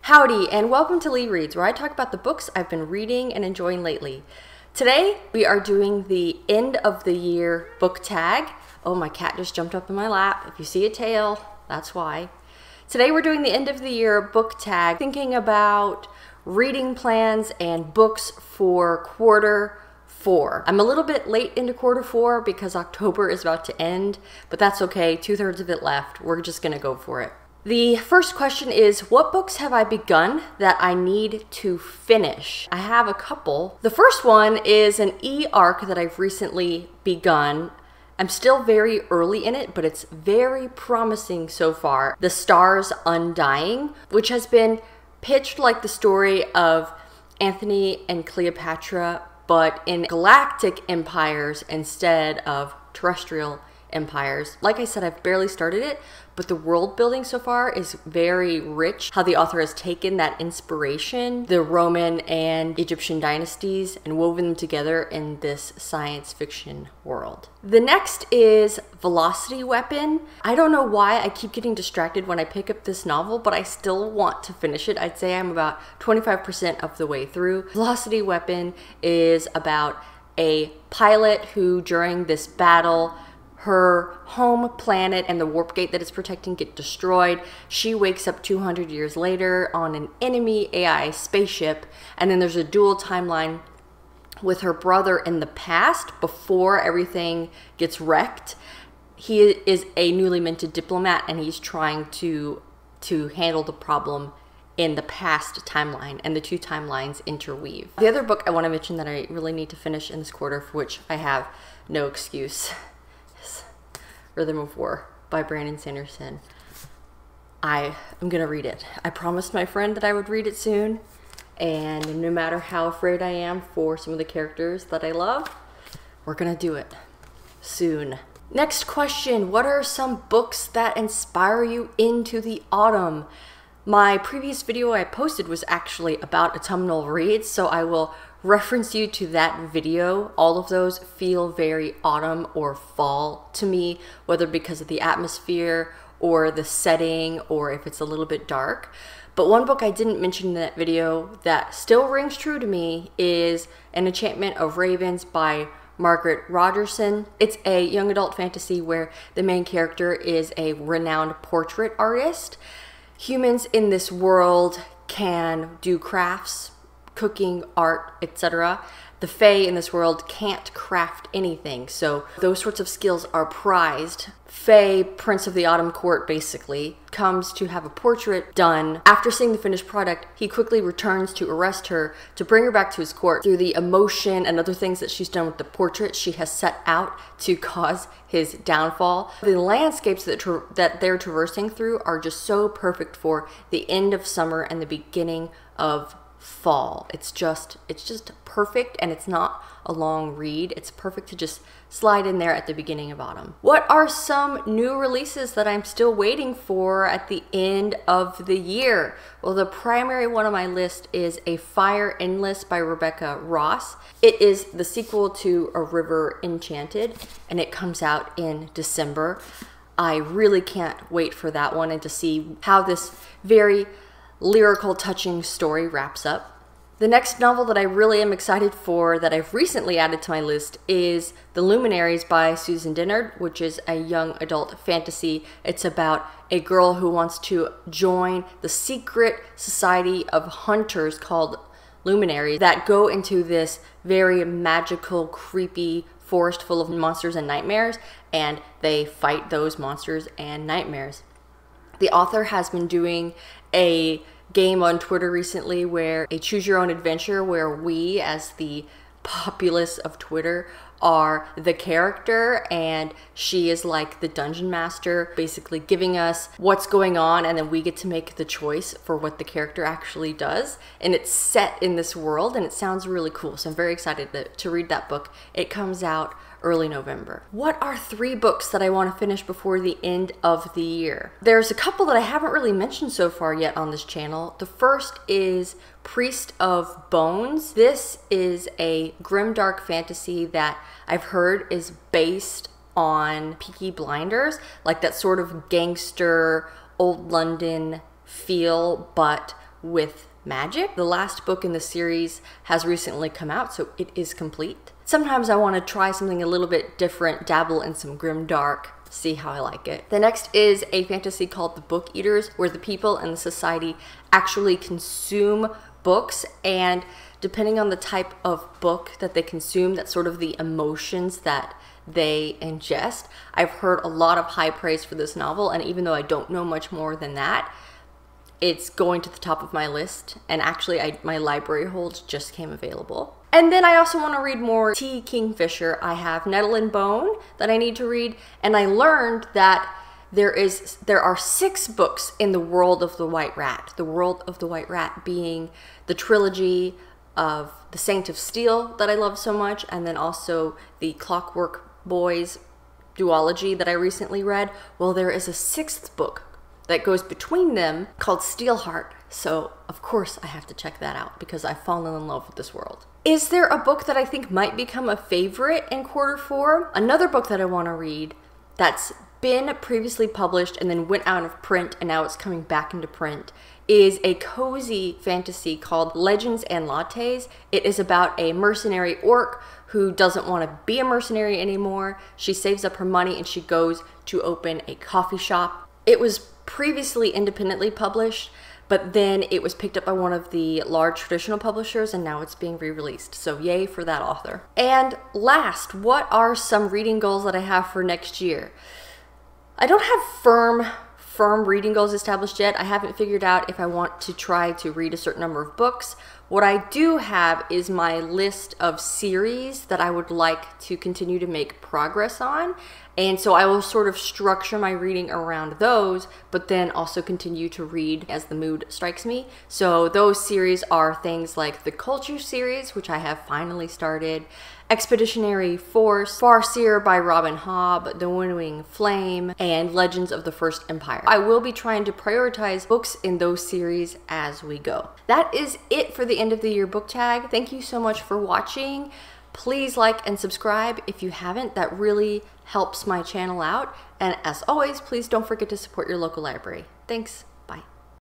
Howdy, and welcome to LeeReads, where I talk about the books I've been reading and enjoying lately. Today, we are doing the end of the year book tag. Oh, my cat just jumped up in my lap. If you see a tail, that's why. Today, we're doing the end of the year book tag, thinking about reading plans and books for quarter 4. I'm a little bit late into quarter 4 because October is about to end, but that's okay. 2/3 of it left. We're just gonna go for it. The first question is, what books have I begun that I need to finish? I have a couple. The first one is an e-arc that I've recently begun. I'm still very early in it, but it's very promising so far. The Stars Undying, which has been pitched like the story of Antony and Cleopatra, but in galactic empires instead of terrestrial empires. Like I said, I've barely started it, but the world building so far is very rich. How the author has taken that inspiration, the Roman and Egyptian dynasties, and woven them together in this science fiction world. The next is Velocity Weapon. I don't know why I keep getting distracted when I pick up this novel, but I still want to finish it. I'd say I'm about 25% of the way through. Velocity Weapon is about a pilot who, during this battle, her home planet and the warp gate that it's protecting get destroyed. She wakes up 200 years later on an enemy AI spaceship, and then there's a dual timeline with her brother in the past before everything gets wrecked. He is a newly minted diplomat, and he's trying to handle the problem in the past timeline, and the two timelines interweave. The other book I want to mention that I really need to finish in this quarter, for which I have no excuse, Rhythm of War by Brandon Sanderson. I am gonna read it. I promised my friend that I would read it soon, and no matter how afraid I am for some of the characters that I love, we're gonna do it soon. Next question, what are some books that inspire you into the autumn? My previous video I posted was actually about autumnal reads, so I will reference you to that video. All of those feel very autumn or fall to me, whether because of the atmosphere or the setting, or if it's a little bit dark. But one book I didn't mention in that video that still rings true to me is An Enchantment of Ravens by Margaret Rogerson. It's a young adult fantasy where the main character is a renowned portrait artist. Humans in this world can do crafts, cooking, art, etc. The Fae in this world can't craft anything, so those sorts of skills are prized. Fae, Prince of the Autumn Court, basically, comes to have a portrait done. After seeing the finished product, he quickly returns to arrest her, to bring her back to his court. Through the emotion and other things that she's done with the portrait, she has set out to cause his downfall. The landscapes that they're traversing through are just so perfect for the end of summer and the beginning of fall. It's just perfect, and it's not a long read. It's perfect to just slide in there at the beginning of autumn. What are some new releases that I'm still waiting for at the end of the year? Well, the primary one on my list is A Fire Endless by Rebecca Ross. It is the sequel to A River Enchanted, and it comes out in December. I really can't wait for that one and to see how this very lyrical, touching story wraps up. The next novel that I really am excited for, that I've recently added to my list, is The Luminaries by Susan Dennard, which is a young adult fantasy. It's about a girl who wants to join the secret society of hunters called Luminaries that go into this very magical, creepy forest full of monsters and nightmares, and they fight those monsters and nightmares. The author has been doing a game on Twitter recently, where a choose your own adventure, where we as the populace of Twitter are the character, and she is like the dungeon master, basically giving us what's going on, and then we get to make the choice for what the character actually does. And it's set in this world, and it sounds really cool, so I'm very excited to read that book. It comes out early November. What are 3 books that I want to finish before the end of the year? There's a couple that I haven't really mentioned so far yet on this channel. The first is Priest of Bones. This is a grimdark fantasy that I've heard is based on Peaky Blinders, like that sort of gangster, old London feel, but with magic. The last book in the series has recently come out, so it is complete. Sometimes I want to try something a little bit different, dabble in some grimdark, see how I like it. The next is a fantasy called The Book Eaters, where the people in the society actually consume books, and depending on the type of book that they consume, that's sort of the emotions that they ingest. I've heard a lot of high praise for this novel, and even though I don't know much more than that, it's going to the top of my list, and actually my library holds just came available. And then I also want to read more T. Kingfisher. I have Nettle and Bone that I need to read, and I learned that there are 6 books in the World of the White Rat. The World of the White Rat being the trilogy of The Saint of Steel that I love so much, and then also the Clockwork Boys duology that I recently read. Well, there is a 6th book that goes between them called Steelheart. So of course I have to check that out because I've fallen in love with this world. Is there a book that I think might become a favorite in Q4? Another book that I want to read that's been previously published and then went out of print and now it's coming back into print is a cozy fantasy called Legends and Lattes. It is about a mercenary orc who doesn't want to be a mercenary anymore. She saves up her money and she goes to open a coffee shop. It was previously independently published, but then it was picked up by one of the large traditional publishers and now it's being re-released. So yay for that author. And last, what are some reading goals that I have for next year? I don't have firm reading goals established yet. I haven't figured out if I want to try to read a certain number of books. What I do have is my list of series that I would like to continue to make progress on. And so I will sort of structure my reading around those, but then also continue to read as the mood strikes me. So those series are things like the Culture series, which I have finally started, Expeditionary Force, Farseer by Robin Hobb, The Winnowing Flame, and Legends of the First Empire. I will be trying to prioritize books in those series as we go. That is it for the end of the year book tag. Thank you so much for watching. Please like and subscribe if you haven't. That really helps my channel out. And as always, please don't forget to support your local library. Thanks.